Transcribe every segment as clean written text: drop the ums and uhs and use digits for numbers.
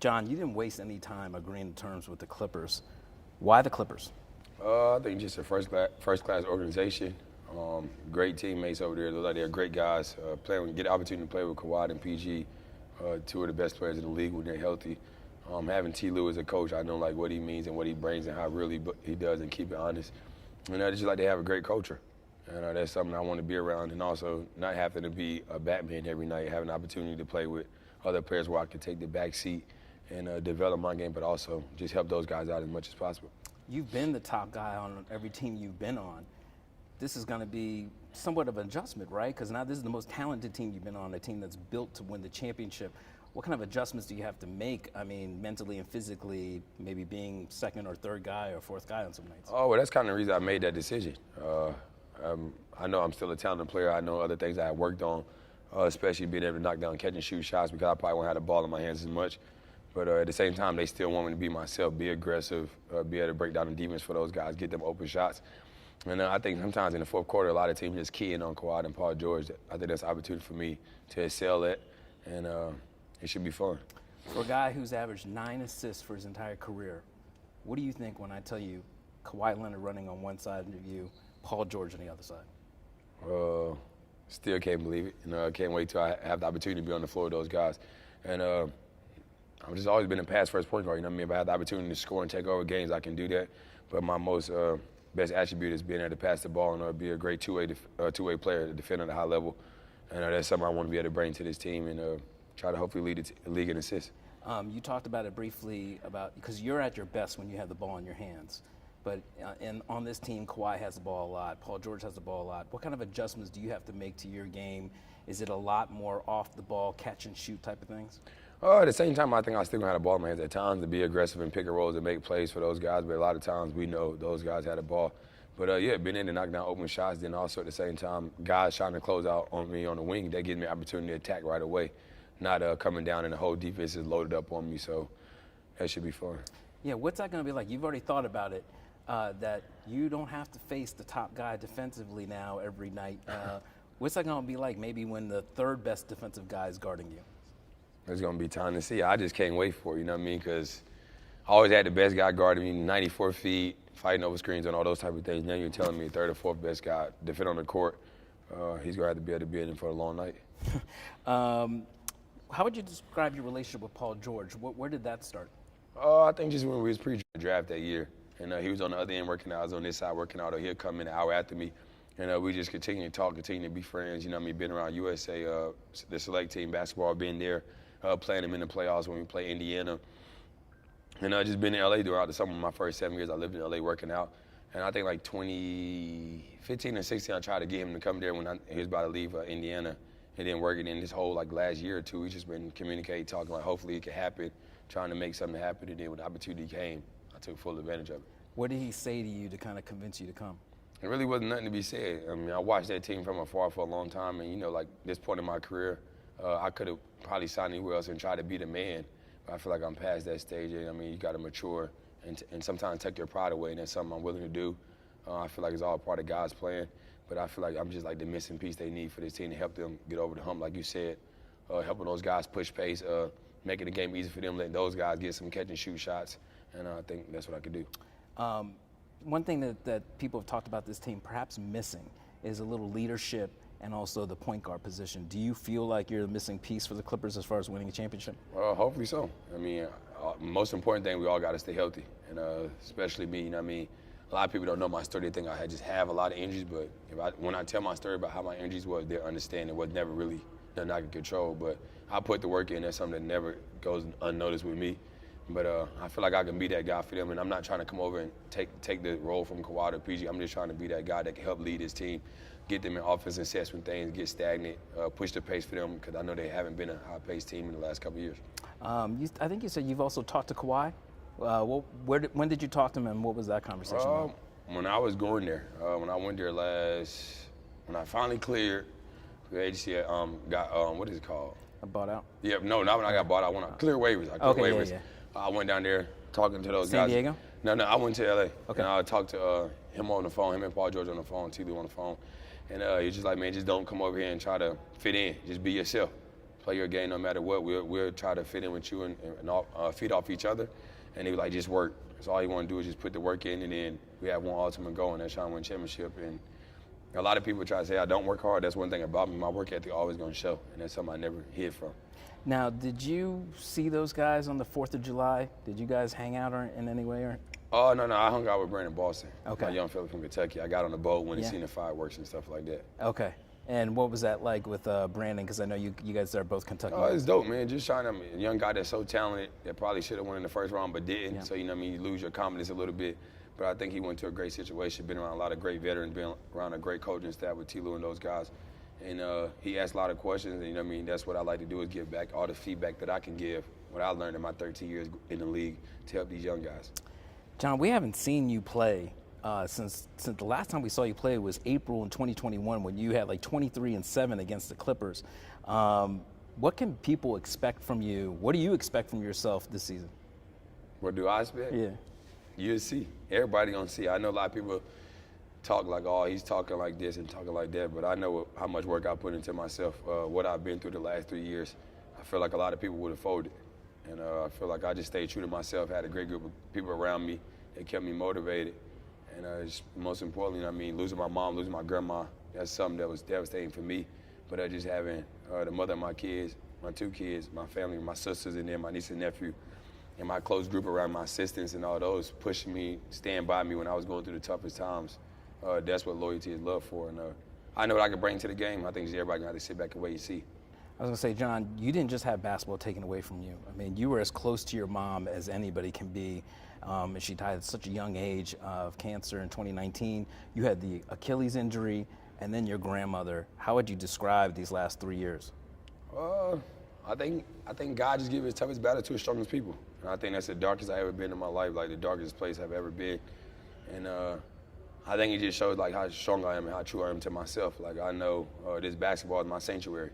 John, you didn't waste any time agreeing to terms with the Clippers. Why the Clippers? I think just a first-class organization. Great teammates over there. Look like they're great guys. Get the opportunity to play with Kawhi and PG, two of the best players in the league when they're healthy. Having T. Lue as a coach, I know like what he means and what he brings and how really he does and keep it honest. And I just like they have a great culture. And that's something I want to be around, and also not having to be a Batman every night, having an opportunity to play with other players where I can take the back seat and develop my game, but also just help those guys out as much as possible. You've been the top guy on every team you've been on. This is going to be somewhat of an adjustment, right? Because now this is the most talented team you've been on, a team that's built to win the championship. What kind of adjustments do you have to make, I mean, mentally and physically, maybe being second or third guy or fourth guy on some nights? Oh, well, that's kind of the reason I made that decision. I know I'm still a talented player. I know other things I have worked on, especially being able to knock down catch and shoot shots because I probably won't have the ball in my hands as much. But at the same time, they still want me to be myself, be aggressive, be able to break down the defense for those guys, get them open shots. And I think sometimes in the fourth quarter, a lot of teams just key in on Kawhi and Paul George. I think that's an opportunity for me to excel at, and it should be fun. For a guy who's averaged 9 assists for his entire career, what do you think when I tell you Kawhi Leonard running on one side of you, Paul George on the other side? Still can't believe it. I can't wait till I have the opportunity to be on the floor with those guys. And I've just always been a pass-first point guard. You know what I mean? If I have the opportunity to score and take over games, I can do that. But my most best attribute is being able to pass the ball and be a great two-way player, to defend at a high level. And that's something I want to be able to bring to this team and try to hopefully lead the league in assists. You talked about it briefly because you're at your best when you have the ball in your hands. But on this team, Kawhi has the ball a lot. Paul George has the ball a lot. What kind of adjustments do you have to make to your game? Is it a lot more off the ball, catch and shoot type of things? At the same time, I think I still have the ball in my hands at times to be aggressive and pick and rolls and make plays for those guys. But a lot of times we know those guys had the ball. But yeah, being in to knock down open shots, then also at the same time, guys trying to close out on me on the wing, that gives me an opportunity to attack right away, not coming down and the whole defense is loaded up on me. So that should be fun. Yeah, what's that going to be like? You've already thought about it. That you don't have to face the top guy defensively now every night. What's that going to be like maybe when the third best defensive guy is guarding you? It's going to be time to see. I just can't wait for it, you know what I mean? Because I always had the best guy guarding me, 94 feet, fighting over screens and all those type of things. Now you're telling me third or fourth best guy defend on the court. He's going to have to be able to be in for a long night. How would you describe your relationship with Paul George? Where did that start? I think just when we was pre-draft that year. And he was on the other end working out. I was on this side working out. Or he'll come in an hour after me. And we just continue to talk, continue to be friends. You know what I mean? Being around USA, the select team basketball, being there, playing them in the playoffs when we play Indiana. And just been in L.A. throughout the summer. My first 7 years, I lived in L.A. working out. And I think like 2015 and 16, I tried to get him to come there when he was about to leave Indiana. It didn't work. And then this whole like last year or two, we just been communicating, talking like hopefully it could happen, trying to make something happen. And then when the opportunity came, I took full advantage of it. What did he say to you to kind of convince you to come? It really wasn't nothing to be said. I mean, I watched that team from afar for a long time, and like this point in my career, I could have probably signed anywhere else and tried to be the man. But I feel like I'm past that stage. And I mean, you got to mature and sometimes take your pride away, and that's something I'm willing to do. I feel like it's all part of God's plan, but I feel like I'm just like the missing piece they need for this team to help them get over the hump, like you said, helping those guys push pace, making the game easy for them, letting those guys get some catch and shoot shots, and I think that's what I could do. One thing that people have talked about this team perhaps missing is a little leadership and also the point guard position. Do you feel like you're the missing piece for the Clippers as far as winning a championship? Hopefully so. I mean, most important thing, we all got to stay healthy, and especially me. You know what I mean? A lot of people don't know my story. They think I just have a lot of injuries, but when I tell my story about how my injuries was, they understand it was never really nothing I could control. But I put the work in. That's something that never goes unnoticed with me. But I feel like I can be that guy for them, and I'm not trying to come over and take the role from Kawhi or PG. I'm just trying to be that guy that can help lead this team, get them in offensive sets when things get stagnant, push the pace for them, because I know they haven't been a high-paced team in the last couple of years. I think you said you've also talked to Kawhi. When did you talk to him, and what was that conversation about? When I was going there, when I went there when I finally cleared, the agency got, what is it called? Bought out? Yeah, no, not when I got bought out. When I cleared waivers. Yeah. I went down there talking to those guys. San Diego? No, I went to L.A. Okay. And I talked to him on the phone, him and Paul George on the phone, T. Lue on the phone. And he's just like, man, just don't come over here and try to fit in. Just be yourself. play your game no matter what. We'll try to fit in with you and feed off each other. And he was like, just work. So all you want to do is just put the work in, and then we have one ultimate goal, and that's trying to win championship. And a lot of people try to say I don't work hard. That's one thing about me. My work ethic always going to show, and that's something I never hid from. Now, did you see those guys on the 4th of July? Did you guys hang out in any way? Or? Oh, no, I hung out with Brandon Boston, Okay. my young fella from Kentucky. I got on the boat when he seen the fireworks and stuff like that. Okay. And what was that like with Brandon? Because I know you guys are both Kentucky. Oh, it's dope, man. Just trying to, a young guy that's so talented that probably should have won in the first round but didn't. Yeah. So, you know what I mean, you lose your confidence a little bit. But I think he went to a great situation, been around a lot of great veterans, been around a great coaching staff with T. Lue and those guys. And he asked a lot of questions, and you know what I mean, that's what I like to do is give back all the feedback that I can give, what I learned in my 13 years in the league to help these young guys. John, we haven't seen you play since the last time we saw you play was April in 2021 when you had like 23-7 against the Clippers. What can people expect from you? What do you expect from yourself this season? What do I expect? Yeah. You'll see. Everybody gonna see. I know a lot of people talk like, oh, he's talking like this and talking like that, but I know how much work I put into myself, what I've been through the last 3 years. I feel like a lot of people would have folded. And I feel like I just stayed true to myself, had a great group of people around me that kept me motivated. And most importantly, I mean, losing my mom, losing my grandma, that's something that was devastating for me. But just having the mother of my kids, my 2 kids, my family, my sisters, and then my niece and nephew, and my close group around my assistants and all those pushing me, stand by me when I was going through the toughest times. That's what loyalty is love for. And I know what I can bring to the game. I think everybody going to have to sit back and wait and see. I was going to say, John, you didn't just have basketball taken away from you. I mean, you were as close to your mom as anybody can be. And she died at such a young age of cancer in 2019. You had the Achilles injury and then your grandmother. How would you describe these last 3 years? I think God just gives his toughest battle to his strongest people. And I think that's the darkest I've ever been in my life, like the darkest place I've ever been. And I think it just shows like how strong I am and how true I am to myself. Like I know this basketball is my sanctuary.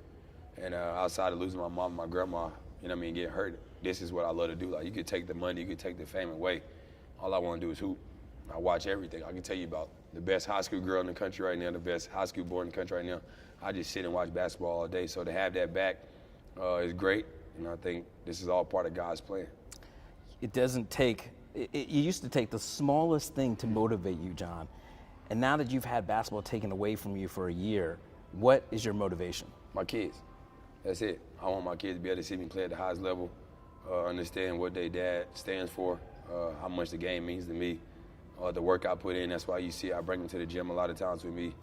And outside of losing my mom and my grandma, you know what I mean, get hurt, this is what I love to do. Like you could take the money, you could take the fame away. All I want to do is hoop. I watch everything. I can tell you about the best high school girl in the country right now, the best high school boy in the country right now. I just sit and watch basketball all day. So to have that back is great. And I think this is all part of God's plan. It doesn't take, it used to take the smallest thing to motivate you, John. And now that you've had basketball taken away from you for a year, what is your motivation? My kids. That's it. I want my kids to be able to see me play at the highest level, understand what their dad stands for, how much the game means to me, the work I put in. That's why you see I bring them to the gym a lot of times with me.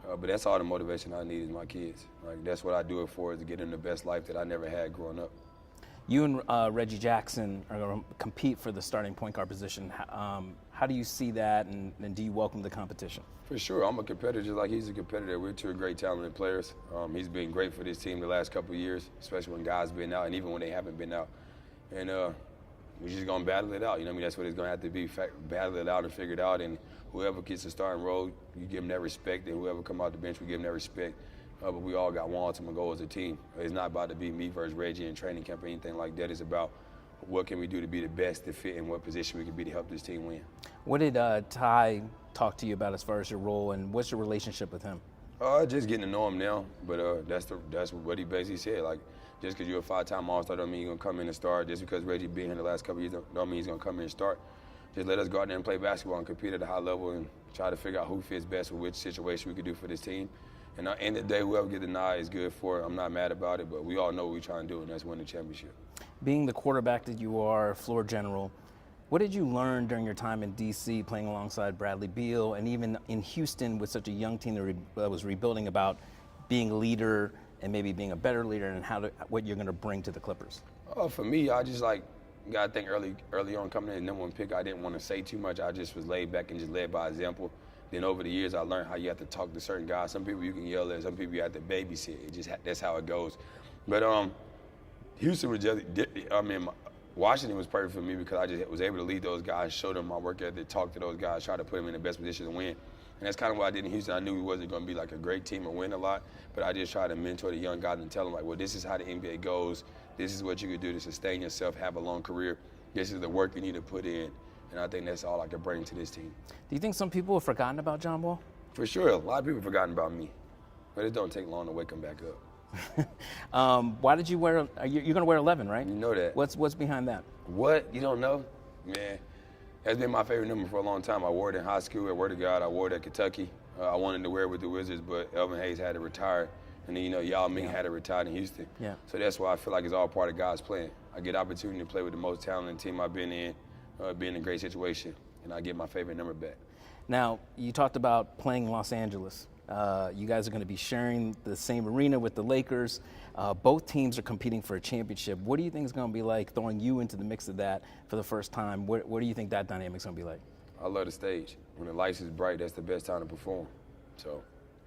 But that's all the motivation I need is my kids. Like that's what I do it for, is to get them the best life that I never had growing up. You and Reggie Jackson are going to compete for the starting point guard position. How do you see that, and do you welcome the competition? For sure. I'm a competitor just like he's a competitor. We're 2 great talented players. He's been great for this team the last couple of years, especially when guys been out and even when they haven't been out. And we're just going to battle it out. You know what I mean? That's what it's going to have to be, battle it out and figure it out. And whoever gets the starting role, you give them that respect. And whoever come out the bench, we give them that respect. But we all got one ultimate goal as a team. It's not about to be me versus Reggie in training camp or anything like that. It's about what can we do to be the best to fit in what position we can be to help this team win. What did Ty talk to you about as far as your role, and what's your relationship with him? Just getting to know him now, but that's what he basically said. Like, just because you're a 5-time All-Star don't mean you're going to come in and start. Just because Reggie been here the last couple of years don't mean he's going to come in and start. Just let us go out there and play basketball and compete at a high level and try to figure out who fits best with which situation we could do for this team. And at the end of the day, whoever gets the nod is good for it. I'm not mad about it, but we all know what we're trying to do, and that's win the championship. Being the quarterback that you are, floor general, what did you learn during your time in D.C. playing alongside Bradley Beal, and even in Houston with such a young team that was rebuilding, about being a leader and maybe being a better leader, and what you're going to bring to the Clippers? For me, I just got to think early on coming in, number 1 pick, I didn't want to say too much. I just was laid back and just led by example. Then over the years, I learned how you have to talk to certain guys. Some people you can yell at, some people you have to babysit. That's how it goes. But Houston was Washington was perfect for me because I just was able to lead those guys, show them my work ethic, talk to those guys, try to put them in the best position to win. And that's kind of what I did in Houston. I knew we wasn't going to be like a great team or win a lot, but I just tried to mentor the young guys and tell them, like, well, this is how the NBA goes. This is what you can do to sustain yourself, have a long career. This is the work you need to put in. And I think that's all I can bring to this team. Do you think some people have forgotten about John Wall? For sure. A lot of people have forgotten about me. But it don't take long to wake them back up. Why did you wear? You're going to wear 11, right? You know that. What's behind that? What? You don't know? Man, that's been my favorite number for a long time. I wore it in high school. I wore to God. I wore it at Kentucky. I wanted to wear it with the Wizards, but Elvin Hayes had to retire. And then, Yao Ming had to retire in Houston. Yeah. So that's why I feel like it's all part of God's plan. I get opportunity to play with the most talented team I've been in, be in a great situation, and I get my favorite number back. Now, you talked about playing Los Angeles. You guys are going to be sharing the same arena with the Lakers. Both teams are competing for a championship. What do you think is going to be like throwing you into the mix of that for the first time? What do you think that dynamic's going to be like? I love the stage. When the lights is bright, that's the best time to perform. So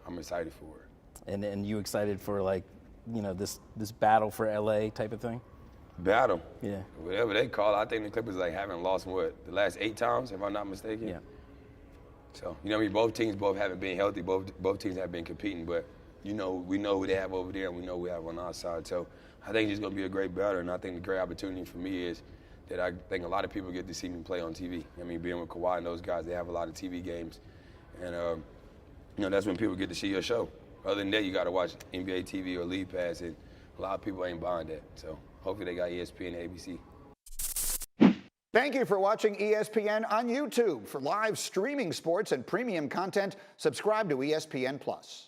I'm excited for it. And you excited for this battle for LA type of thing? Battle. Yeah. Whatever they call it. I think the Clippers haven't lost the last 8 times, if I'm not mistaken. Yeah. So both teams haven't been healthy. Both teams have been competing, but we know who they have over there, and we know who we have on our side. So I think it's going to be a great battle, and I think the great opportunity for me is that I think a lot of people get to see me play on TV. Being with Kawhi and those guys, they have a lot of TV games, and that's when people get to see your show. Other than that, you got to watch NBA TV or League Pass, and a lot of people ain't buying that. So hopefully they got ESPN and ABC. Thank you for watching ESPN on YouTube. For live streaming sports and premium content, subscribe to ESPN+.